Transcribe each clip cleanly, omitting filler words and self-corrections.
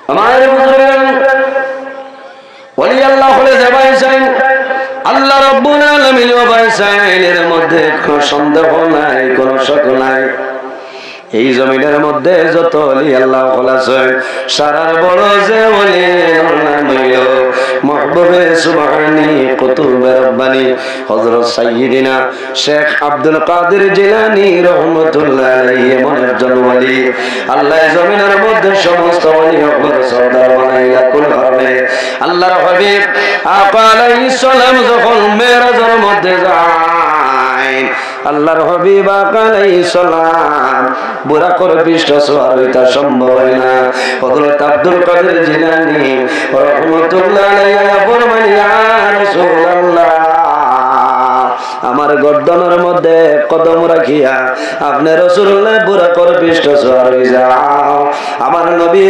আমার বুজুর্গান ওলি আল্লাহ হলে যাবাইছেন আল্লাহ রাব্বুল আলামিন ওয়াবাইছেন এর মধ্যে কোনো সন্দেহ নাই কোনো শক নাই এই জমিনের মধ্যে যত ওলি আল্লাহ আছে সারার বড় যে ওলি নাম হইল মাহবুবে সুবহানি কুতুবে রব্বানি হযরত সাইয়্যিদিনা শেখ আব্দুল কাদের জিলানী রাহমাতুল্লাহ আলাইহি এমন একজন ওলি আল্লাহ জমিনের মধ্যে সমস্ত ওলি আকবর সরদার বানাইয়া কুল হবে আল্লাহর হাবিব আকা আলাইহিস সালাম যখন মেরাজের মধ্যে যায় আল্লাহর হাবিব আকা আলাইহিস সালাম বুরাকর পৃষ্ঠ সওয়ার হইতা সম্ভব হয় না হযরত আব্দুল কাদের জিলানী রাহমাতুল্লাহ আলাইহি ফরমান ইয়া রাসূলুল্লাহ আমার গর্দনের মধ্যে কদম রাখিয়া আপনি রাসূলুল্লাহ বুরাকর পৃষ্ঠ সওয়ার হয়ে যাও আমার নবী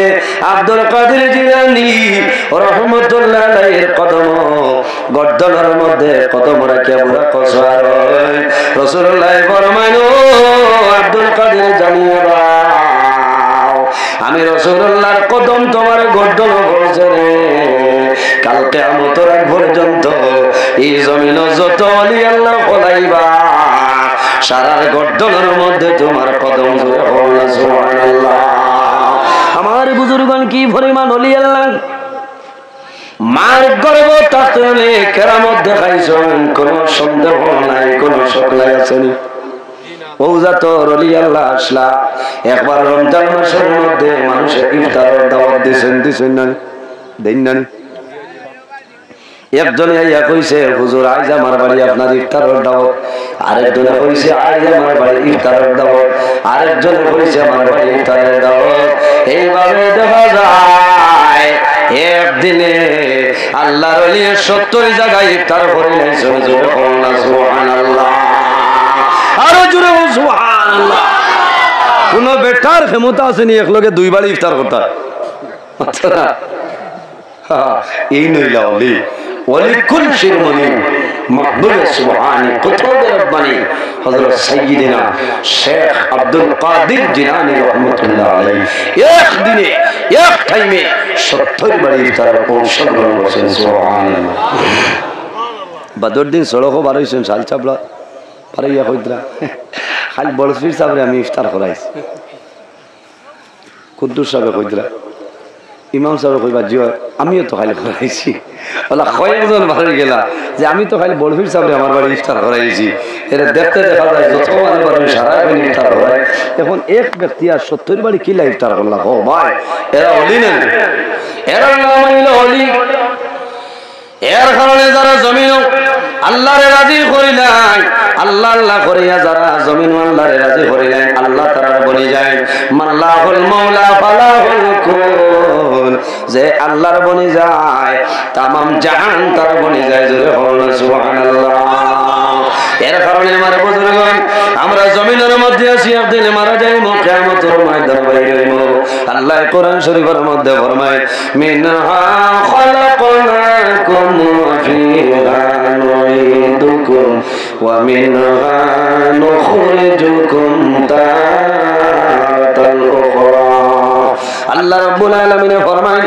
আব্দুল কাদের জিলানী রাহমাতুল্লাহ আলাইহির কদম গর্দনের মধ্যে কদম রাখিয়া বুরাকর সওয়ার হয় রাসূলুল্লাহ ফরমান ও আব্দুল কাদের জানিয়ে দাও আমি রাসূলুল্লাহর কদম তোমার গর্দন পড়ছে রে কাল কিয়ামতের আগ পর্যন্ত এই জমিনে যত ওলি আল্লাহ ফলাইবা সারার গর্দনের মধ্যে তোমার কদম জোরে হবে সুবহানাল্লাহ আমার বুজুর্গগণ কি পরিমাণ ওলি আল্লাহ মার গর্ব তাতে কেরামত দেখাইছেন কোন সন্দেহ নাই কোন শক নাই আছেনি ওজাতর ওলি আল্লাহ আসলা একবার রমজান মাসের মধ্যে মানুষের ইফতারের দাওয়াত দিছেন না দেন না একজনে আইয়া কইছে হুজুর আজ আমার বাড়ি আপনার ইফতারের দাওয়াত আরেকজনে কইছে আজ আমার বাড়ি ইফতারের দাওয়াত আরেকজনে কইছে আমার বাড়ি ইফতারের দাওয়াত এইভাবে দেখা যায় একদিনে আল্লাহর ওলি 70 জায়গায় ইফতার করে নাইছে সুবহানাল্লাহ আরো জোরে সুবহানাল্লাহ কোন বেটার ক্ষমতা আছে নি একলগে দুইবার ইফতার করতে আচ্ছা এই নইলা ওলি ওলি কুল শিরমনি মাহবুবে সুবহানি কুতুবে রব্বানি হযরত সাইয়্যিদিনা শেখ আব্দুল কাদের জিলানী রাহমাতুল্লাহ আলাইহি এক দিনে এক টাইমে 70 বার ইফতার পৌঁছানো করেছেন সুবহানাল্লাহ বদর দিন সড়কও বার হইছেন সাল চাপলা পারিয়া কইতরা খালি বড় ফির সাবরে আমি ইফতার করাইছি কুদ্দুস সাহেব কইতরা ইমাম সাহেব কইবা জিও আমিও তো খালি করাইছি ওলা কয়েকজন বাড়ি গেলা যে আমি তো খালি বড়ফির সাহেব আমার বাড়ি ইফতার করাইছি এরা দেখতে দেখা যায় যত মানে বাড়ি সারা দিন ইফতার করায় এখন এক ব্যক্তি আর 70 বাড়ি কিলা ইফতার করলা ও ভাই এরা ওলি না এরা নাম হইল ওলি এর কারণে যারা জমিন আল্লাহরে রাজি করিলেন আল্লাহ আল্লাহ করিয়া যারা জমিন আল্লাহরে রাজি করিলেন আল্লাহ তারা বলি যায় মাল্লাহুল মাওলা ফালাহুল কুল যে আল্লাহর বনি যায় तमाम জাহান তার বনি যায় জোরে বলুন সুবহানাল্লাহ এর কারণে আমার বুজুর্গগণ আমরা জমিনের মধ্যে আছি একদিন মারা যাইব কিয়ামতের ময়দানে বাইরেইব আল্লাহ কোরআন শরীফের মধ্যে ফরমায় মিনহা খালাকনাকুম ওয়া ফিহা নুঈদুকুম ওয়া মিনহা নুখরিজুকুম তারাতাল উখরা আল্লাহ রাব্বুল আলামিন ফরমায়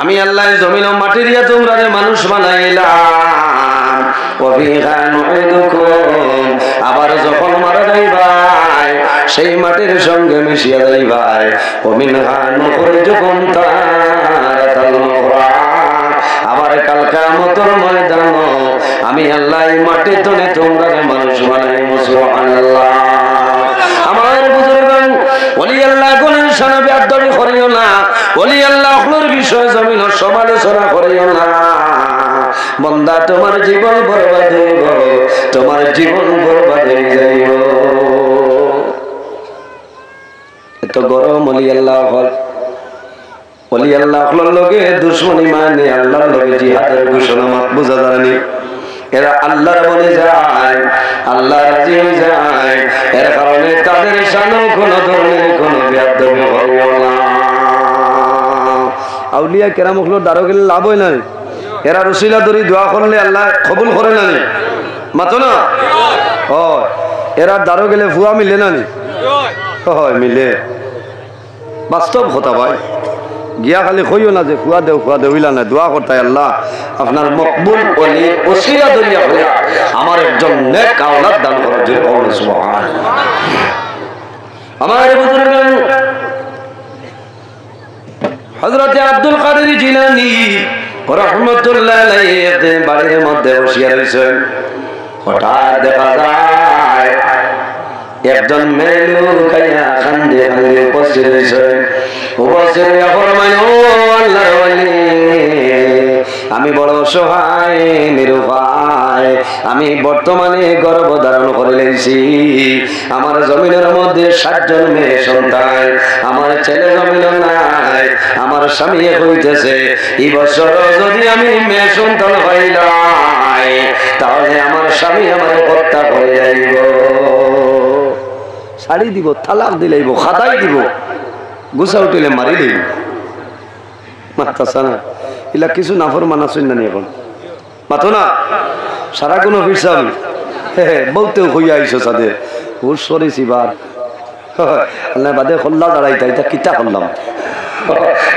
আমি আল্লাহ জমিন ও মাটি দিয়া তোমরা মানুষ বানাইলাম ওয়া ফিহা নুঈদুকুম আবার যখন মারা যাইবাই সেই মাটির সঙ্গে মিশিয়া যাইবাই ওয়া মিনহা নুখরিজুকুম তারাতাল উখরা আবার কাল কিয়ামতের ময়দানে আমি আল্লাহ এই মাটি তুলে তোমরা মানুষ বানাইব সুবহানাল্লাহ আমার বুজুর্গগণ ওলি আল্লাহ গুণের শানে বেয়াদবি করিও না ওলি আল্লাহর বিষয় জমিন সমালোচনা করিও না বান্দা তোমার জীবন বরবাদ হইব তোমার জীবন বরবাদ হয়ে যাইব এত গরম ওলি আল্লাহ হল ওলি আল্লাহর লগে দুশমনি মানে আল্লাহর লগে জিহাদের ঘোষণা মত বুঝা জানি এরা আল্লাহর বলে যায় আল্লাহ রাজি হয়ে যায় এর কারণে তাদের শানে কোনো ধরনের কোনো বেয়াদবি করিও না আউলিয়া কেরামগুলোর দ্বারা গেলে লাভ হয় না এরা রসিলা ধরি দোয়া করলে আল্লাহ কবুল করে না মাতো না ও এরা দ্বারা গেলে ফুয়া মিলে না হয় মিলে বাস্তব কথা ভাই গিয়া খালি কইও না যে ফুয়া দেও হইলা না, দোয়া করতাই আল্লাহ আপনার মকবুল ওলি ওসিলা দরিয়া হইয়া আমার একজন নেক আওলাদ দান করার জন্য বলেন সুবহানাল্লাহ। আমার বুজুর্গ হযরত আব্দুল কাদের জিলানী রাহমাতুল্লাহ আলাইহি বাড়ির মধ্যে বসিয়া রইছেন। হঠাৎ দেখা যায় একজন মেয়ে লোক খাইয়া কান্দে কান্দে উপস্থিত হয়েছেন। উপস্থিত হইয়া ফরমায়, ও আল্লাহর ওলি, আমি বড় অসহায় নিরুপায়, আমি বর্তমানে গর্ভধারণ করে লেছি। আমার জমিনের মধ্যে 7 জন মেয়ে সন্তান, আমার ছেলে জমিন নাই, আমার স্বামী হইতেছে এই বছর যদি আমি মেয়ে সন্তান হইলাই তাহলে আমার স্বামী আমার হত্যা করে যাইব, শাড়ি দিব, তালাক দিলাইব, খাদাই দিব, গুছা উঠিলে মারি দিব। মাতাছা না এলা কিছু নাফরমান আছেন না এখন মাথো না সারা কোনো ফিরসাম বলতেও হইয়া আইসো সাথে হুশ করেছি বার আল্লাহ বাদে হল্লা দাঁড়াইতা এটা কিতা করলাম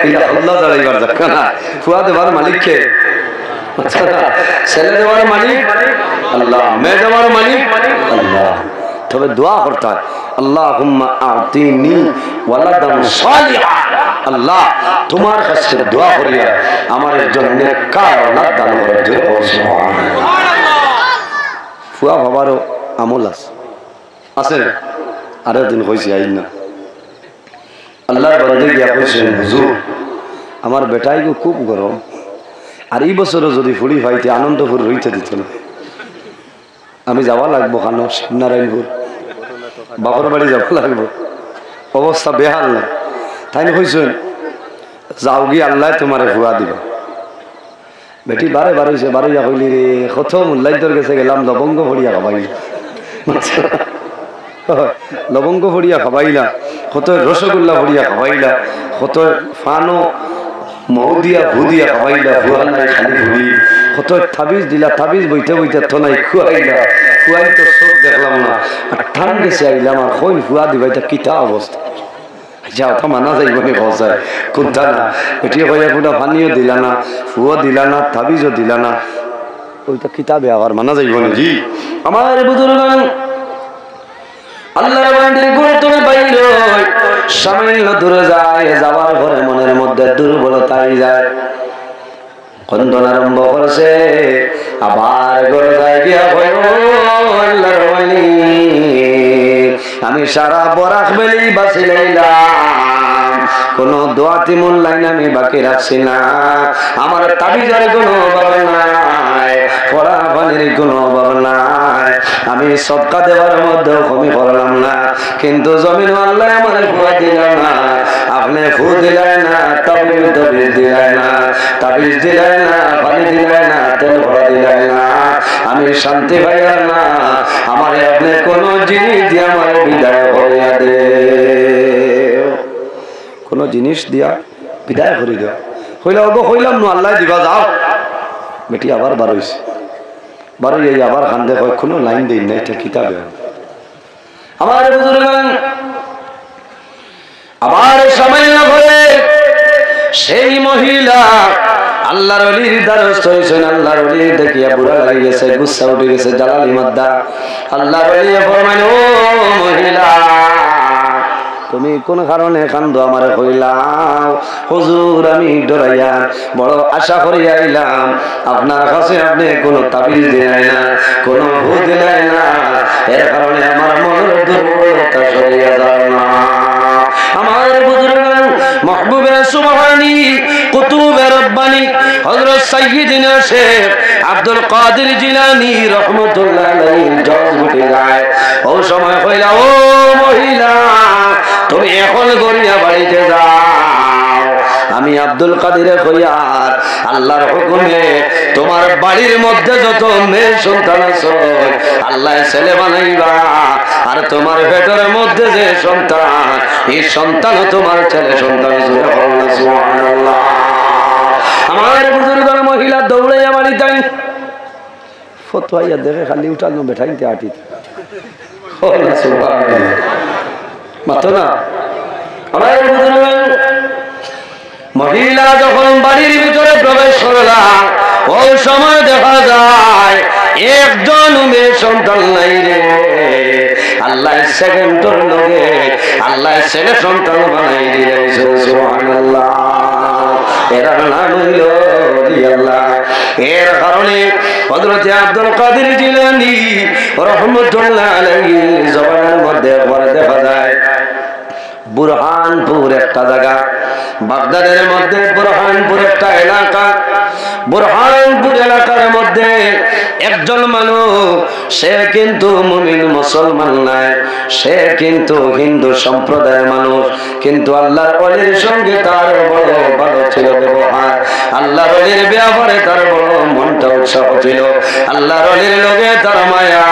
এটা হল্লা দাঁড়াইবার দেখা না। ফুয়া দেবার মালিককে, ছেলে দেওয়ার মালিক আল্লাহ, মেয়ে দেওয়ার মালিক আল্লাহ। তবে দোয়া করতে হয়, আল্লাহুম্মা আতিনি ওয়ালাদান সালিহা, আল্লাহ তোমার কাছে দোয়া করিয়া আমার একজন নেককার আওলাদ দান করার জন্য সুবহানাল্লাহ। ফুয়া বাবারও আমল আছে আরো দিন হয়েছে আইন না আল্লাহর বান্দে গিয়া কইছেন, হুজুর আমার বেটাই খুব গরম, আর এই বছরও যদি ফুড়ি পাইতে আনন্দপুর রইতে দিত না, আমি যাওয়া লাগবো খানো শিবনারায়ণপুর বাপর বাড়ি যাওয়া লাগবো, অবস্থা বেহাল না। তাই না কইছেন যাও গিয়ে আল্লাহ তোমারে ফুয়া দিবা। বেটি বারে বারোইছে, বারোইয়া হইলি রে কত মোল্লাইদর গেছে গেলাম লবঙ্গ ভরিয়া খাবাইল, লবঙ্গ ভরিয়া খাবাইলা, কত রসগোল্লা ভরিয়া খাবাইলা, কত ফানো মৌ দিয়া ভু দিয়া খাবাইলা, ফুয়া নাই খালি ভুড়ি, কত তাবিজ দিলা, তাবিজ বইতে বইতে থনাই খুয়াইলা, খুয়াই তো চোখ দেখলাম না, আর ঠান গেছে আইলাম আর কইন ফুয়া দিবাইতা কিতা অবস্থা যাও তো মানা যাইব নি বসায় কোনটা না এটি কইয়া কোনটা পানিও দিলা না, ফুয়া দিলা না, তাবিজও দিলা না, ওইটা কিতাবে আবার মানা যাইব না। জি আমার বুজুর্গ আল্লাহর বান্দার গুরুত্ব বাইর সামান্য দূরে যায়, যাওয়ার পরে মনের মধ্যে দুর্বলতা যায়, কন্দন আরম্ভ করেছে, আবার ঘরে যায় গিয়া কয়, ও আল্লাহর ওলি, আমি সারা বরাক বেলি বাঁচি লাইলাম, কোন দোয়াতি মূল লাইন আমি বাকি রাখছি না, আমার তাবিজের কোনো অভাব নাই, পড়া পানির কোনো অভাব নাই, আমি সদকা দেওয়ার মধ্যেও কমি করলাম না, কিন্তু জমিন আল্লাহ আমার ফুয়া দিলাম না, আপনি ফু দিলেন না, তাবিজ দিলেন না, তাবিজ দিলেন না, পানি দিলেন না, তেল ভরা দিলেন না, আমি শান্তি পাইলাম না, আমার আপনি কোন জিনিস দিয়ে আমার বিদায় করিয়া দে, কোন জিনিস দিয়া বিদায় করি দেওয়া হইলে অল্প হইলাম না, আল্লাহ দিবা যাও। বেটি আবার বারোইছে, বারোই আবার কান্দে হয়, কোনো লাইন দিই না, এটা কিতাবে আমার বুজুর্গ আবার সামান্য করে সেই মহিলা আল্লাহর ওলির দ্বারস্থ হয়েছেন, আল্লাহর ওলি দেখিয়া বুড়া লাগি গেছে, গুচ্ছা উঠে গেছে, জালালি মাদ্দা আল্লাহর ওলি ফরমাইল, ও মহিলা তুমি কোন কারণে কান্দো আমারে কইলাম, হুজুর আমি ডরাইয়া বড় আশা করিয়া আইলাম আপনার কাছে, আপনি কোন তাবিজ দিলেন না, কোন ভূ দিলেন না, এর কারণে আমার মনের দুর্বলতা সরিয়া যায় না। আমার বুজুর্গ মাহবুবে সুবহানী কুতুবে রব্বানী হযরত সাইয়্যিদিনা শেখ আব্দুল কাদের জিলানী রাহমাতুল্লাহ আলাইহি জজ উঠে যায়, ও সময় কইলা, ও মহিলা তুমি এখন গড়িয়া বাড়িতে যাও, আমি আব্দুল কাদের কইয়ার আল্লাহর হুকুমে তোমার বাড়ির মধ্যে যত মেয়ে সন্তান আছে আল্লাহ ছেলে বানাইবা, আর তোমার পেটের মধ্যে যে সন্তান এই সন্তান তোমার ছেলে সন্তান। সুবহানাল্লাহ। আমার বুজুর্গ মহিলা দৌড়াইয়া বাড়িতে ফতোয়াইয়া দেখে খালি উঠানো বেঠাইতে আটিতে মাতো না। আমার বুজুর্গ মহিলা যখন বাড়ির ভিতরে প্রবেশ করলাম ওই সময় দেখা যায় একজন মেয়ে সন্তান নাই রে। আল্লাহ সেকেন্ডের লগে আল্লাহ ছেলে সন্তান বানাই দিয়েছে। সুবহানাল্লাহ। এর নাম হইল আল্লাহ। এর কারণে হযরত আব্দুল কাদের জিলানী রাহমাতুল্লাহ আলাইহি জবানের মধ্যে পড়ে দেখা যায় বুরহানপুর একটা জায়গা, বাগদাদের মধ্যে বুরহানপুর একটা এলাকা। বুরহানপুর এলাকার মধ্যে একজন মানুষ, সে কিন্তু মুমিন মুসলমান নয়, সে কিন্তু হিন্দু সম্প্রদায়ের মানুষ, কিন্তু আল্লাহর ওলির সঙ্গে তার বড় ভালো ছিল ব্যবহার। আল্লাহর ওলির ব্যাপারে তার বড় মনটা উৎসাহ ছিল। আল্লাহর ওলির লগে তার মায়া,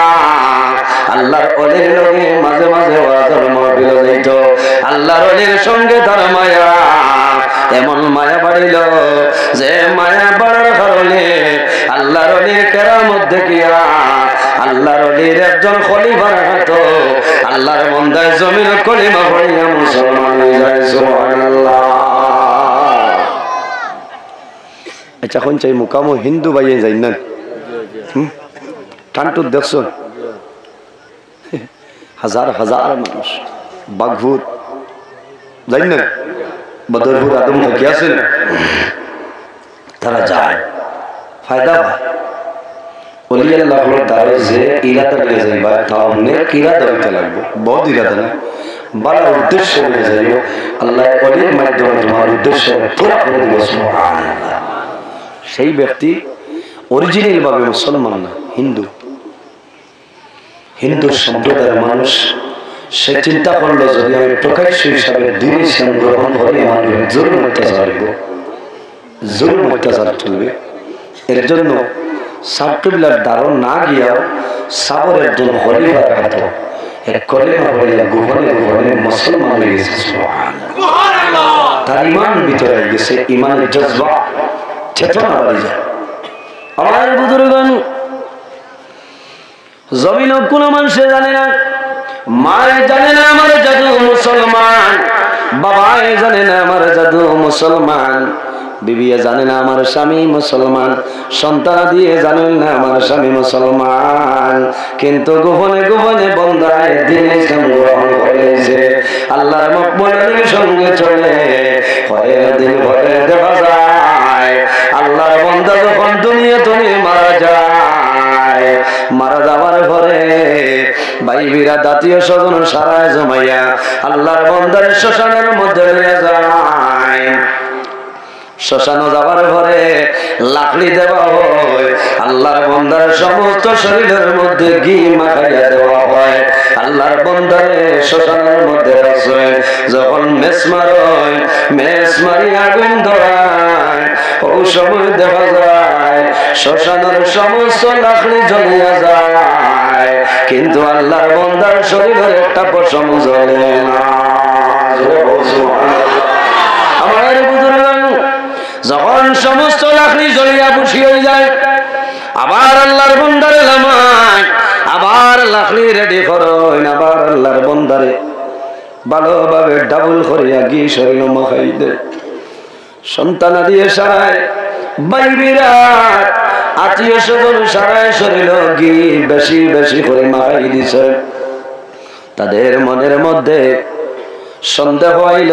আল্লাহর ওলির লগে মাঝে মাঝে ওয়াজের মাহফিল যাইত। আল্লাহর ওলির সঙ্গে তার মায়া, এমন মায়া বাড়িল যে মায়া বাড়ার কারণে আল্লাহর ওলির কেরামত দেখিয়া আল্লাহর ওলির একজন খলিফার হাত আল্লাহর বান্দায় জমিন কলিমা পড়িয়া মুসলমান হয়ে যায়। সুবহানাল্লাহ। আচ্ছা, এখন চাই মুকামো হিন্দু বাইয়ে যাই না টানটুর দেখছ হাজার হাজার মানুষ বাঘভূত যাই না বদরপুর আদম কি আছেন, তারা যায় ফায়দা পায়। ওলি আল্লাহ তারে যে ইরাদা নিয়ে যাইবা তাও অনেক ইরাদা হইতে লাগবে, বহুত ইরাদা না, বড় উদ্দেশ্য নিয়ে যাইব। আল্লাহ ওলির মাধ্যমে তোমার উদ্দেশ্য পুরা করে দিব। সুবহানাল্লাহ। সেই ব্যক্তি অরিজিনাল ভাবে মুসলমান না, হিন্দু, হিন্দু সম্প্রদায়ের মানুষ। সে চিন্তা করলো যদি আমি প্রকাশ্য হিসাবে দিন ইসলাম গ্রহণ করি আমার জুলুম অত্যাচার চলবে। এর জন্য সাবকিবলার দ্বারণ না গিয়াও সাবর একজন খলিফার হাত এক কলিমা বলিয়া গোপনে গোপনে মুসলমান হয়ে গেছে। সুবহানাল্লাহ। তার ইমান ভিতরে গেছে, ইমানের জজবা চেতনা বাড়ি যায়। আমার বুজুর্গণ, জমিন কোন মানুষে জানে না, মায়ে জানে না আমার জাদু মুসলমান, বাবায় জানে না আমার জাদু মুসলমান, বিবিয়ে জানে না আমার স্বামী মুসলমান, সন্তান দিয়ে জানেন না আমার স্বামী মুসলমান, কিন্তু গোপনে গোপনে বন্দায় দিন ইসলাম গ্রহণ করেছে। আল্লাহর মকবুলের সঙ্গে চলে দিন ভরে দেখা যায় আল্লাহর বান্দা যখন দুনিয়া তুমি মারা যায়, মারা যাওয়ার পরে ভাই বিরা জাতীয় স্বজন সারায় জমাইয়া আল্লাহর বান্দার শ্মশানের মধ্যে নিয়ে যায়। শ্মশানে যাওয়ার পরে লাকড়ি দেওয়া হয়, আল্লাহর বান্দার সমস্ত শরীরের মধ্যে ঘি মাখাইয়া দেওয়া হয়। আল্লাহর বান্দারে শ্মশানের মধ্যে আছে, যখন মেস মারি আগুন ধরায় ওই সময় দেখা যায় শ্মশানের সমস্ত লাকড়ি জ্বলিয়া যায়, কিন্তু আল্লাহর বান্দার শরীরের একটা পশম জ্বলে না। আমার বুজুর্গণ, যখন সমস্ত লাকড়ি জ্বলিয়া বুঝি হয়ে যায়, আবার আল্লাহর বান্দারে নামায়, আবার লাকড়ি রেডি করেন, আবার আল্লাহর বান্দারে ভালোভাবে ডাবল করিয়া ঘি শরীর মাখাই দে। সন্তান দিয়ে সারায়, বাইবিরা আত্মীয় স্বজন সারায় শরীর ঘি বেশি বেশি করে মাখাই দিছে। তাদের মনের মধ্যে সন্দেহ হইল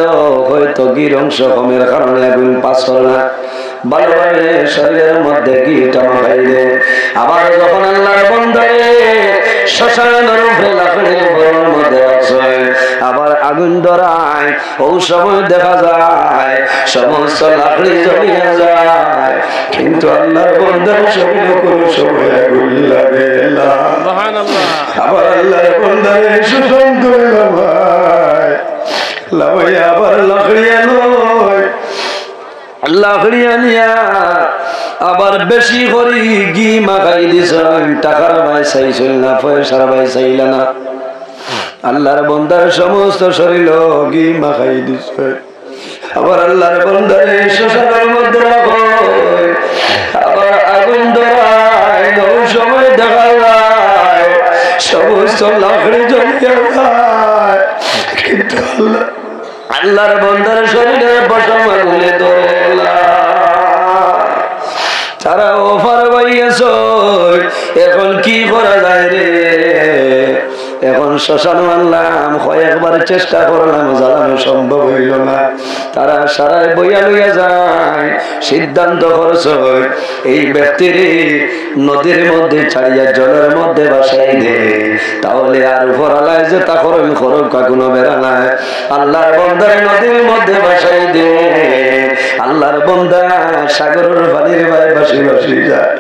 হয়তো গির অংশ কমের কারণে আগুন পাস করে না, ভালোভাবে শরীরের মধ্যে গিটা মাখাইলে আবার যখন আল্লাহর বান্দারে শ্মশানের উপরে লাকড়ির উপরের মধ্যে আছে, আবার আগুন ধরায়, ওই সময় দেখা যায় সমস্ত লাকড়ি জ্বলিয়ে যায়, কিন্তু আল্লাহর বান্দার শরীরে কোনো সময় আগুন লাগে না। সুবহানাল্লাহ। আবার আল্লাহর বান্দারে সুসং করে লাভাই আবার লাকড়িয়া নয়, লাকড়িয়া নিয়া আবার বেশি করে ঘি মাখাই দিছেন। টাকার ভাই চাইছিল না, পয়সার ভাই চাইল না, আল্লাহর বান্দার সমস্ত শরীর ঘি মাখাই দিছে। আবার আল্লাহর বান্দারে শ্মশানের মধ্যে আবার আগুন ধরায়, ওই সময় দেখা যায় সমস্ত লাকড়ি জ্বলিয়ে যায়, কিন্তু আল্লাহর বান্দার শরীরে বসা মারলে ধরে তারা অফার পাইয়াছ, এখন কি করা যায় রে? এখন শ্মশান মানলাম, কয়েকবার চেষ্টা করলাম, জ্বালানো সম্ভব হইল না। তারা সারায় বইয়া লইয়া যায়, সিদ্ধান্ত করছ এই ব্যক্তির নদীর মধ্যে ছাড়িয়া জলের মধ্যে বাসাই দে, তাহলে আর উপর আলায় যে তা করুন খরক কাকুনো বেড়া নাই। আল্লাহর বন্দার নদীর মধ্যে বাসাই দে। আল্লাহর বন্দা সাগরের পানির বাই বাসি বাসি যায়।